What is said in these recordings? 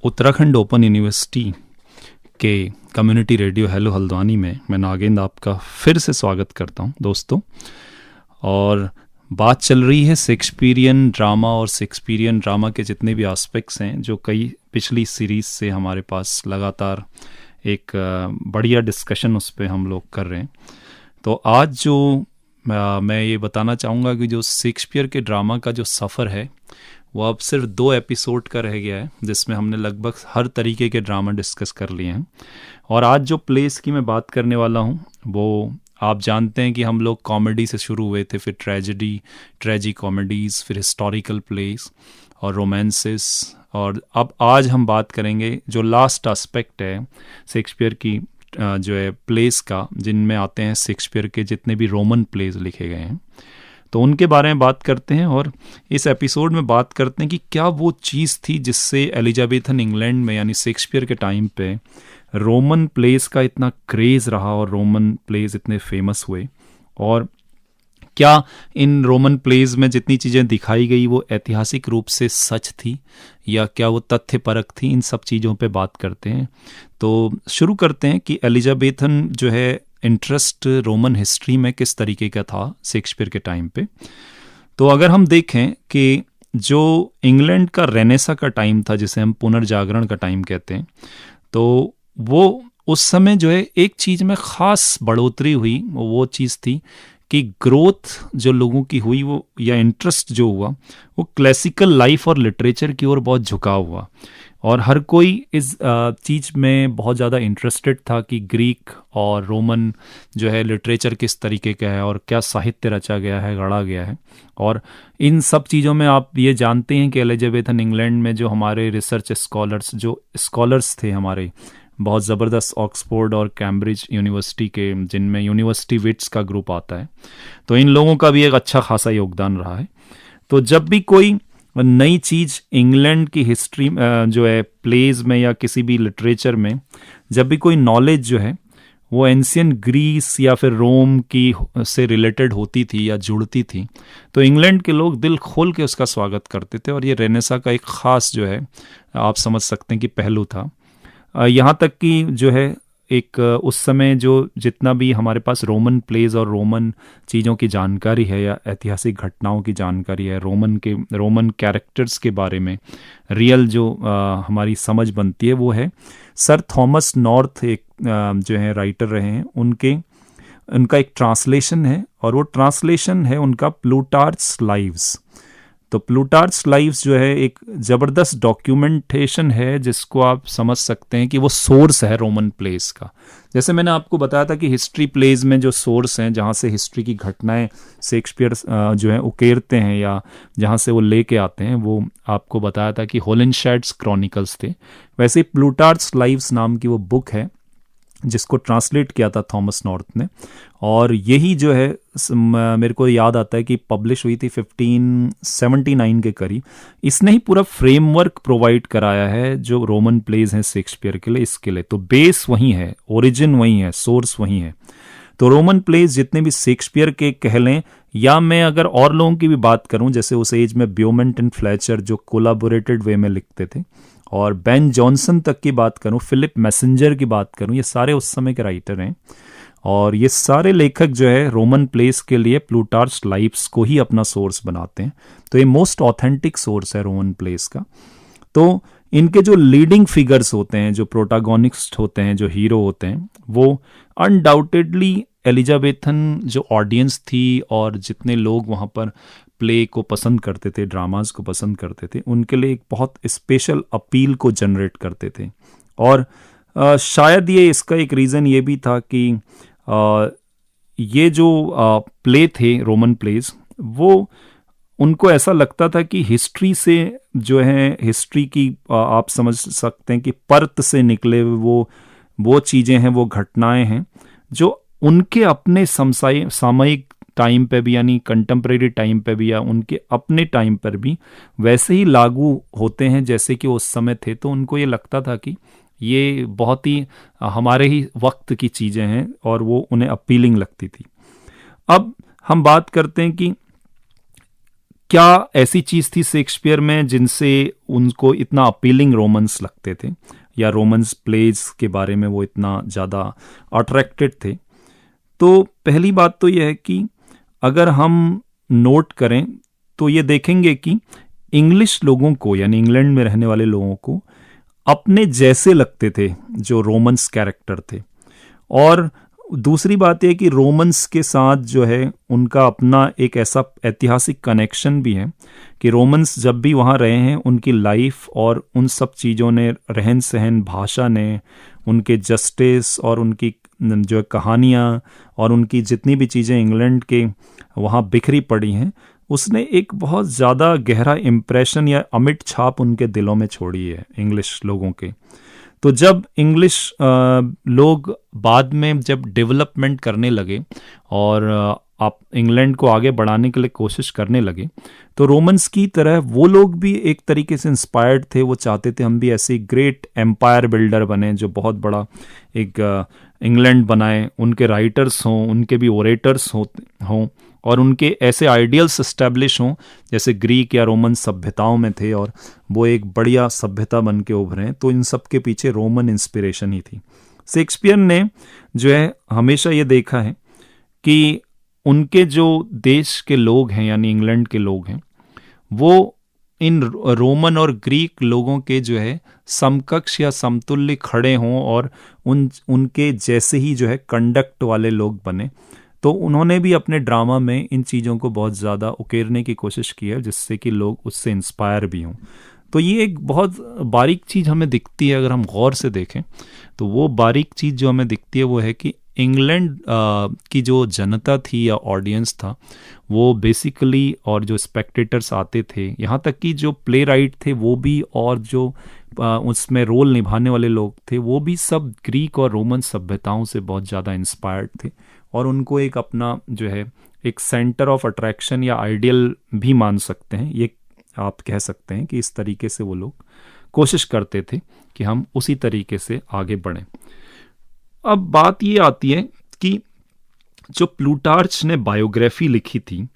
Uttarakhand open university के community radio hello Haldwani में मैं नागेंद्र आपका फिर से स्वागत करता हूं दोस्तों। और बात चल रही है शेक्सपियरियन ड्रामा और शेक्सपियरियन ड्रामा के जितने भी एस्पेक्ट्स हैं जो कई पिछली सीरीज़ से हमारे पास लगातार एक बढ़िया डिस्कशन उस पर हम लोग कर रहे हैं। तो आज जो मैं ये बताना चाहूँगा कि जो शेक्सपियर के ड्रामा का जो सफ़र है वो अब सिर्फ 2 एपिसोड का रह गया है, जिसमें हमने लगभग हर तरीके के ड्रामा डिस्कस कर लिए हैं। और आज जो प्लेस की मैं बात करने वाला हूँ वो आप जानते हैं कि हम लोग कॉमेडी से शुरू हुए थे, फिर ट्रेजी कॉमेडीज़, फिर हिस्टोरिकल प्लेस और रोमांसेस, और अब आज हम बात करेंगे जो लास्ट एस्पेक्ट है शेक्सपियर की जो है प्लेस का, जिनमें आते हैं शेक्सपियर के जितने भी रोमन प्लेस लिखे गए हैं, तो उनके बारे में बात करते हैं। और इस एपिसोड में बात करते हैं कि क्या वो चीज़ थी जिससे एलिजाबेथन इंग्लैंड में यानी शेक्सपियर के टाइम पे रोमन प्लेस का इतना क्रेज़ रहा और रोमन प्लेस इतने फेमस हुए, और क्या इन रोमन प्लेस में जितनी चीज़ें दिखाई गई वो ऐतिहासिक रूप से सच थी या क्या वो तथ्यपरक थी। इन सब चीज़ों पे बात करते हैं। तो शुरू करते हैं कि एलिजाबेथन जो है इंटरेस्ट रोमन हिस्ट्री में किस तरीके का था शेक्सपियर के टाइम पे। तो अगर हम देखें कि जो इंग्लैंड का रेनेसा का टाइम था, जिसे हम पुनर्जागरण का टाइम कहते हैं, तो वो उस समय जो है एक चीज़ में ख़ास बढ़ोतरी हुई। वो चीज़ थी कि ग्रोथ जो लोगों की हुई वो या इंटरेस्ट जो हुआ वो क्लासिकल लाइफ और लिटरेचर की ओर बहुत झुकाव हुआ, और हर कोई इस चीज़ में बहुत ज़्यादा इंटरेस्टेड था कि ग्रीक और रोमन जो है लिटरेचर किस तरीके का है और क्या साहित्य रचा गया है, गढ़ा गया है। और इन सब चीज़ों में आप ये जानते हैं कि एलिजाबेथन इंग्लैंड में जो हमारे रिसर्च स्कॉलर्स थे हमारे, बहुत ज़बरदस्त ऑक्सफोर्ड और कैम्ब्रिज यूनिवर्सिटी के, जिनमें यूनिवर्सिटी विट्स का ग्रुप आता है, तो इन लोगों का भी एक अच्छा खासा योगदान रहा है। तो जब भी कोई नई चीज़ इंग्लैंड की हिस्ट्री जो है प्लेज में या किसी भी लिटरेचर में, जब भी कोई नॉलेज जो है वो एंशियन ग्रीस या फिर रोम की से रिलेटेड होती थी या जुड़ती थी, तो इंग्लैंड के लोग दिल खोल के उसका स्वागत करते थे। और ये रेनेसा का एक ख़ास जो है आप समझ सकते हैं कि पहलू था। यहाँ तक कि जो है एक उस समय जो जितना भी हमारे पास रोमन प्लेज और रोमन चीज़ों की जानकारी है या ऐतिहासिक घटनाओं की जानकारी है, रोमन कैरेक्टर्स के बारे में रियल जो हमारी समझ बनती है, वो है सर थॉमस नॉर्थ, एक जो है राइटर रहे हैं, उनका एक ट्रांसलेशन है, और वो ट्रांसलेशन है उनका प्लूटार्क्स लाइव्स। तो प्लूटार्क्स लाइव्स जो है एक ज़बरदस्त डॉक्यूमेंटेशन है, जिसको आप समझ सकते हैं कि वो सोर्स है रोमन प्लेस का। जैसे मैंने आपको बताया था कि हिस्ट्री प्लेस में जो सोर्स हैं, जहाँ से हिस्ट्री की घटनाएं शेक्सपियर जो है उकेरते हैं या जहाँ से वो लेके आते हैं, वो आपको बताया था कि होलिनशेड्स क्रॉनिकल्स थे। वैसे ही प्लूटार्क्स लाइव्स नाम की वो बुक है जिसको ट्रांसलेट किया था थॉमस नॉर्थ ने, और यही जो है मेरे को याद आता है कि पब्लिश हुई थी 1579 के करीब। इसने ही पूरा फ्रेमवर्क प्रोवाइड कराया है जो रोमन प्लेज हैं शेक्सपियर के लिए, इसके लिए। तो बेस वही है, ओरिजिन वही है, सोर्स वही है। तो रोमन प्लेज जितने भी शेक्सपियर के कह लें, या मैं अगर और लोगों की भी बात करूं, जैसे उस एज में ब्यूमेंट एंड फ्लेचर जो कोलाबोरेटेड वे में लिखते थे, और बेन जॉनसन तक की बात करूं, फिलिप मैसेंजर की बात करूं, ये सारे उस समय के राइटर हैं। और ये सारे लेखक जो है रोमन प्लेस के लिए प्लूटार्क्स लाइव्स को ही अपना सोर्स बनाते हैं। तो ये मोस्ट ऑथेंटिक सोर्स है रोमन प्लेस का। तो इनके जो लीडिंग फिगर्स होते हैं, जो प्रोटागोनिस्ट होते हैं, जो हीरो होते हैं, वो अनडाउटेडली एलिजाबेथन जो ऑडियंस थी और जितने लोग वहाँ पर प्ले को पसंद करते थे, ड्रामाज को पसंद करते थे, उनके लिए एक बहुत स्पेशल अपील को जनरेट करते थे। और शायद ये इसका एक रीज़न ये भी था कि ये जो प्ले थे रोमन प्लेस, वो उनको ऐसा लगता था कि हिस्ट्री से जो है, हिस्ट्री की आप समझ सकते हैं कि परत से निकले वो चीज़ें हैं, वो घटनाएं हैं जो उनके अपने सामयिक टाइम पे भी, यानी कंटेम्प्रेरी टाइम पे भी, या उनके अपने टाइम पर भी वैसे ही लागू होते हैं जैसे कि उस समय थे। तो उनको ये लगता था कि ये बहुत ही हमारे ही वक्त की चीज़ें हैं, और वो उन्हें अपीलिंग लगती थी। अब हम बात करते हैं कि क्या ऐसी चीज़ थी शेक्सपियर में जिनसे उनको इतना अपीलिंग रोमन्स लगते थे, या रोमन्स प्लेज के बारे में वो इतना ज़्यादा अट्रैक्टेड थे? तो पहली बात तो यह है कि अगर हम नोट करें तो ये देखेंगे कि इंग्लिश लोगों को, यानी इंग्लैंड में रहने वाले लोगों को अपने जैसे लगते थे जो रोमन्स कैरेक्टर थे। और दूसरी बात यह कि रोमन्स के साथ जो है उनका अपना एक ऐसा ऐतिहासिक कनेक्शन भी है कि रोमन्स जब भी वहाँ रहे हैं उनकी लाइफ और उन सब चीज़ों ने, रहन सहन, भाषा ने, उनके जस्टिस और उनकी जो कहानियाँ और उनकी जितनी भी चीज़ें इंग्लैंड के वहाँ बिखरी पड़ी हैं, उसने एक बहुत ज़्यादा गहरा इम्प्रेशन या अमिट छाप उनके दिलों में छोड़ी है इंग्लिश लोगों के। तो जब इंग्लिश लोग बाद में जब डेवलपमेंट करने लगे और आप इंग्लैंड को आगे बढ़ाने के लिए कोशिश करने लगे, तो रोमन्स की तरह वो लोग भी एक तरीके से इंस्पायर्ड थे। वो चाहते थे हम भी ऐसे ग्रेट एम्पायर बिल्डर बने, जो बहुत बड़ा एक इंग्लैंड बनाए, उनके राइटर्स हों, उनके भी ओरेटर्स हों और उनके ऐसे आइडियल्स इस्टेब्लिश हों जैसे ग्रीक या रोमन सभ्यताओं में थे, और वो एक बढ़िया सभ्यता बन के उभरे। तो इन सब के पीछे रोमन इंस्पिरेशन ही थी। शेक्सपियर ने जो है हमेशा ये देखा है कि उनके जो देश के लोग हैं, यानी इंग्लैंड के लोग हैं, वो इन रोमन और ग्रीक लोगों के जो है समकक्ष या समतुल्य खड़े हों और उनके जैसे ही जो है कंडक्ट वाले लोग बने। तो उन्होंने भी अपने ड्रामा में इन चीज़ों को बहुत ज़्यादा उकेरने की कोशिश की है, जिससे कि लोग उससे इंस्पायर भी हों। तो ये एक बहुत बारीक चीज़ हमें दिखती है, अगर हम गौर से देखें तो वो बारीक चीज़ जो हमें दिखती है वो है कि इंग्लैंड की जो जनता थी या ऑडियंस था, वो बेसिकली, और जो स्पेक्टेटर्स आते थे, यहाँ तक कि जो प्ले राइट थे वो भी, और जो उसमें रोल निभाने वाले लोग थे वो भी सब ग्रीक और रोमन सभ्यताओं से बहुत ज़्यादा इंस्पायर्ड थे, और उनको एक अपना जो है एक सेंटर ऑफ अट्रैक्शन या आइडियल भी मान सकते हैं। ये आप कह सकते हैं कि इस तरीके से वो लोग कोशिश करते थे कि हम उसी तरीके से आगे बढ़ें। अब बात ये आती है कि जो प्लूटार्च ने बायोग्राफी लिखी थी,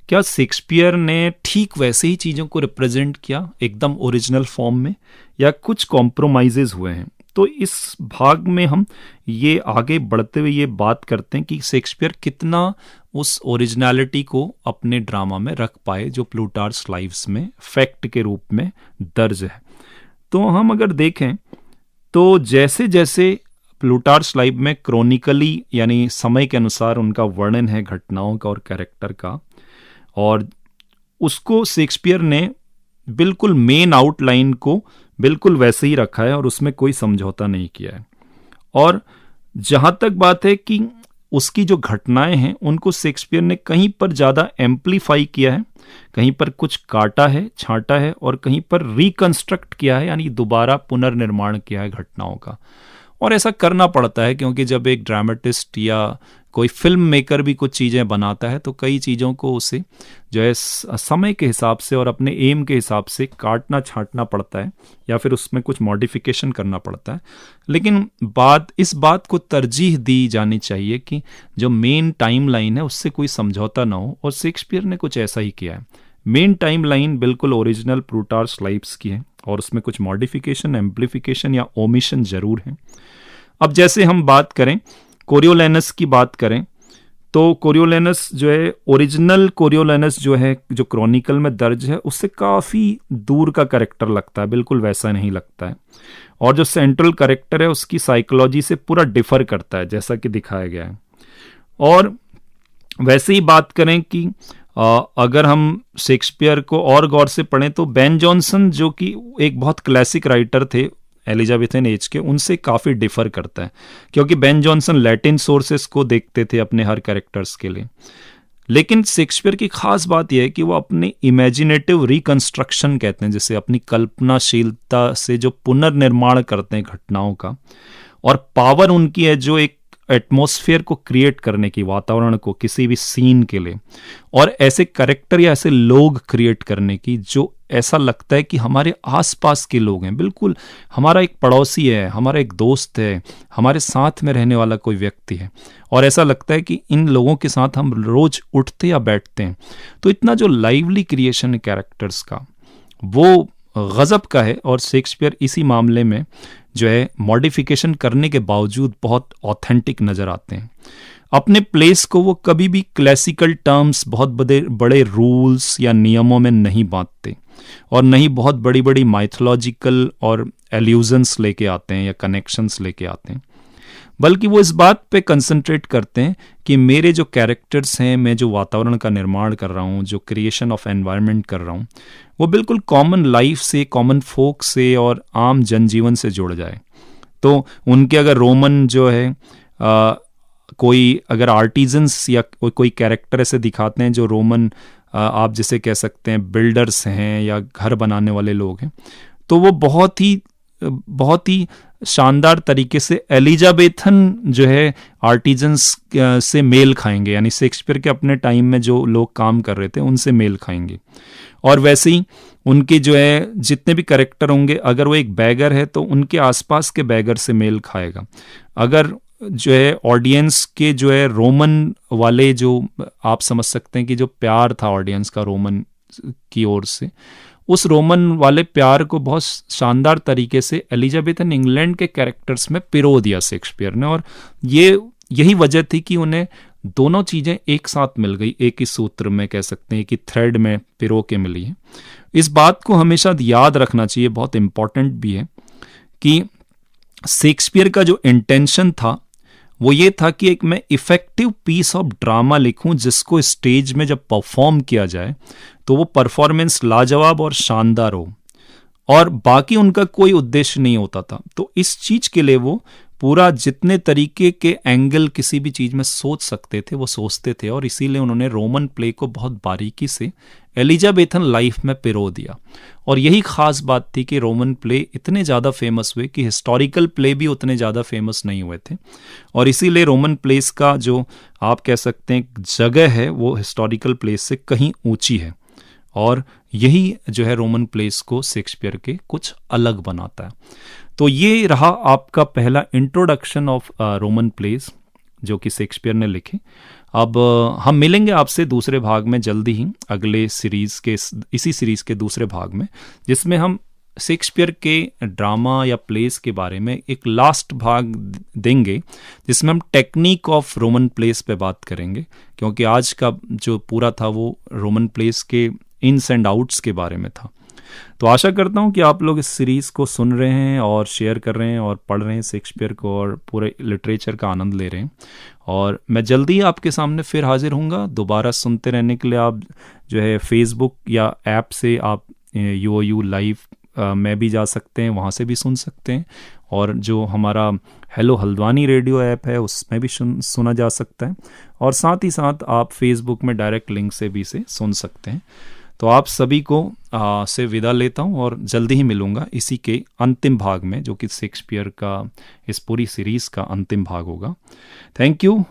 क्या शेक्सपियर ने ठीक वैसे ही चीज़ों को रिप्रेजेंट किया एकदम ओरिजिनल फॉर्म में, या कुछ कॉम्प्रोमाइजेज हुए हैं? तो इस भाग में हम ये आगे बढ़ते हुए ये बात करते हैं कि शेक्सपियर कितना उस ओरिजिनलिटी को अपने ड्रामा में रख पाए जो प्लूटार्च लाइव्स में फैक्ट के रूप में दर्ज है। तो हम अगर देखें तो जैसे जैसे प्लूटार्च लाइव में क्रोनिकली, यानी समय के अनुसार उनका वर्णन है घटनाओं का और कैरेक्टर का, और उसको शेक्सपियर ने बिल्कुल मेन आउटलाइन को बिल्कुल वैसे ही रखा है और उसमें कोई समझौता नहीं किया है। और जहां तक बात है कि उसकी जो घटनाएं हैं उनको शेक्सपियर ने कहीं पर ज़्यादा एम्पलीफाई किया है, कहीं पर कुछ काटा है, छांटा है, और कहीं पर रिकंस्ट्रक्ट किया है, यानी दोबारा पुनर्निर्माण किया है घटनाओं का। और ऐसा करना पड़ता है क्योंकि जब एक ड्रामेटिस्ट या कोई फिल्म मेकर भी कुछ चीज़ें बनाता है तो कई चीज़ों को उसे जो है समय के हिसाब से और अपने एम के हिसाब से काटना छांटना पड़ता है, या फिर उसमें कुछ मॉडिफिकेशन करना पड़ता है। लेकिन इस बात को तरजीह दी जानी चाहिए कि जो मेन टाइम लाइन है उससे कोई समझौता ना हो, और शेक्सपियर ने कुछ ऐसा ही किया है। मेन टाइम लाइन बिल्कुल ओरिजिनल प्लूटार्च लाइव्स की है, और उसमें कुछ मॉडिफिकेशन, एम्प्लीफिकेशन या ओमिशन जरूर है। अब जैसे हम बात करें कोरियोलैनस की बात करें, तो कोरियोलैनस जो है, ओरिजिनल कोरियोलैनस जो है, जो क्रॉनिकल में दर्ज है, उससे काफ़ी दूर का कैरेक्टर लगता है, बिल्कुल वैसा नहीं लगता है। और जो सेंट्रल कैरेक्टर है उसकी साइकोलॉजी से पूरा डिफर करता है, जैसा कि दिखाया गया है। और वैसे ही बात करें कि अगर हम शेक्सपियर को और गौर से पढ़ें तो बेन जॉनसन, जो कि एक बहुत क्लासिक राइटर थे एलिजाबेथन एज के, उनसे काफ़ी डिफर करता है, क्योंकि बेन जॉनसन लैटिन सोर्सेस को देखते थे अपने हर कैरेक्टर्स के लिए। लेकिन शेक्सपियर की खास बात यह है कि वो अपनी इमेजिनेटिव रिकंस्ट्रक्शन कहते हैं, जिसे अपनी कल्पनाशीलता से जो पुनर्निर्माण करते हैं घटनाओं का, और पावर उनकी है जो एक एटमॉस्फेयर को क्रिएट करने की, वातावरण को किसी भी सीन के लिए, और ऐसे कैरेक्टर या ऐसे लोग क्रिएट करने की जो ऐसा लगता है कि हमारे आसपास के लोग हैं, बिल्कुल हमारा एक पड़ोसी है, हमारा एक दोस्त है, हमारे साथ में रहने वाला कोई व्यक्ति है, और ऐसा लगता है कि इन लोगों के साथ हम रोज उठते या बैठते हैं। तो इतना जो लाइवली क्रिएशन है कैरेक्टर्स का, वो गजब का है। और शेक्सपियर इसी मामले में जो है मॉडिफिकेशन करने के बावजूद बहुत ऑथेंटिक नज़र आते हैं। अपने प्लेस को वो कभी भी क्लासिकल टर्म्स, बहुत बड़े बड़े रूल्स या नियमों में नहीं बांधते, और नहीं बहुत बड़ी बड़ी माइथोलॉजिकल और एल्यूजन्स लेके आते हैं या कनेक्शंस लेके आते हैं, बल्कि वो इस बात पे कंसंट्रेट करते हैं कि मेरे जो कैरेक्टर्स हैं, मैं जो वातावरण का निर्माण कर रहा हूँ, जो क्रिएशन ऑफ एनवायरनमेंट कर रहा हूँ, वो बिल्कुल कॉमन लाइफ से, कॉमन फोक से और आम जनजीवन से जुड़ जाए। तो उनके अगर रोमन जो है कोई अगर आर्टिजन्स या कोई कैरेक्टर ऐसे दिखाते हैं जो रोमन आप जिसे कह सकते हैं बिल्डर्स हैं या घर बनाने वाले लोग हैं, तो वो बहुत ही शानदार तरीके से एलिजाबेथन जो है आर्टिजन्स से मेल खाएंगे, यानी शेक्सपियर के अपने टाइम में जो लोग काम कर रहे थे उनसे मेल खाएंगे। और वैसे ही उनके जो है जितने भी कैरेक्टर होंगे, अगर वो एक बैगर है तो उनके आसपास के बैगर से मेल खाएगा। अगर जो है ऑडियंस के जो है रोमन वाले, जो आप समझ सकते हैं कि जो प्यार था ऑडियंस का रोमन की ओर से, उस रोमन वाले प्यार को बहुत शानदार तरीके से एलिजाबेथन इंग्लैंड के कैरेक्टर्स में पिरो दिया शेक्सपियर ने। और यही वजह थी कि उन्हें दोनों चीज़ें एक साथ मिल गई, एक ही सूत्र में कह सकते हैं कि थ्रेड में पिरो के मिली है। इस बात को हमेशा याद रखना चाहिए, बहुत इम्पॉर्टेंट भी है, कि शेक्सपियर का जो इंटेंशन था वो ये था कि एक मैं इफेक्टिव पीस ऑफ ड्रामा लिखूं जिसको स्टेज में जब परफॉर्म किया जाए तो वो परफॉर्मेंस लाजवाब और शानदार हो, और बाकी उनका कोई उद्देश्य नहीं होता था। तो इस चीज के लिए वो पूरा जितने तरीके के एंगल किसी भी चीज में सोच सकते थे वो सोचते थे, और इसीलिए उन्होंने रोमन प्ले को बहुत बारीकी से एलिजाबेथन लाइफ में पिरो दिया। और यही खास बात थी कि रोमन प्ले इतने ज़्यादा फेमस हुए कि हिस्टोरिकल प्ले भी उतने ज़्यादा फेमस नहीं हुए थे, और इसीलिए रोमन प्लेस का जो आप कह सकते हैं जगह है वो हिस्टोरिकल प्लेस से कहीं ऊंची है, और यही जो है रोमन प्लेस को शेक्सपियर के कुछ अलग बनाता है। तो ये रहा आपका पहला इंट्रोडक्शन ऑफ रोमन प्लेस जो कि शेक्सपियर ने लिखे। अब हम मिलेंगे आपसे दूसरे भाग में जल्दी ही, अगले सीरीज के इसी सीरीज के दूसरे भाग में, जिसमें हम शेक्सपियर के ड्रामा या प्लेस के बारे में एक लास्ट भाग देंगे, जिसमें हम टेक्निक ऑफ रोमन प्लेस पे बात करेंगे, क्योंकि आज का जो पूरा था वो रोमन प्लेस के इन्स एंड आउट्स के बारे में था। तो आशा करता हूँ कि आप लोग इस सीरीज़ को सुन रहे हैं और शेयर कर रहे हैं और पढ़ रहे हैं शेक्सपियर को, और पूरे लिटरेचर का आनंद ले रहे हैं। और मैं जल्दी ही आपके सामने फिर हाजिर हूँगा। दोबारा सुनते रहने के लिए आप जो है फेसबुक या ऐप से आप UOU लाइव में भी जा सकते हैं, वहाँ से भी सुन सकते हैं, और जो हमारा हेलो हल्द्वानी रेडियो ऐप है उसमें भी सुना जा सकता है, और साथ ही साथ आप फेसबुक में डायरेक्ट लिंक से भी इसे सुन सकते हैं। तो आप सभी को से विदा लेता हूं, और जल्दी ही मिलूंगा इसी के अंतिम भाग में, जो कि शेक्सपियर का इस पूरी सीरीज़ का अंतिम भाग होगा। थैंक यू,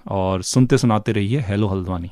और सुनते सुनाते रहिए हेलो हल्द्वानी।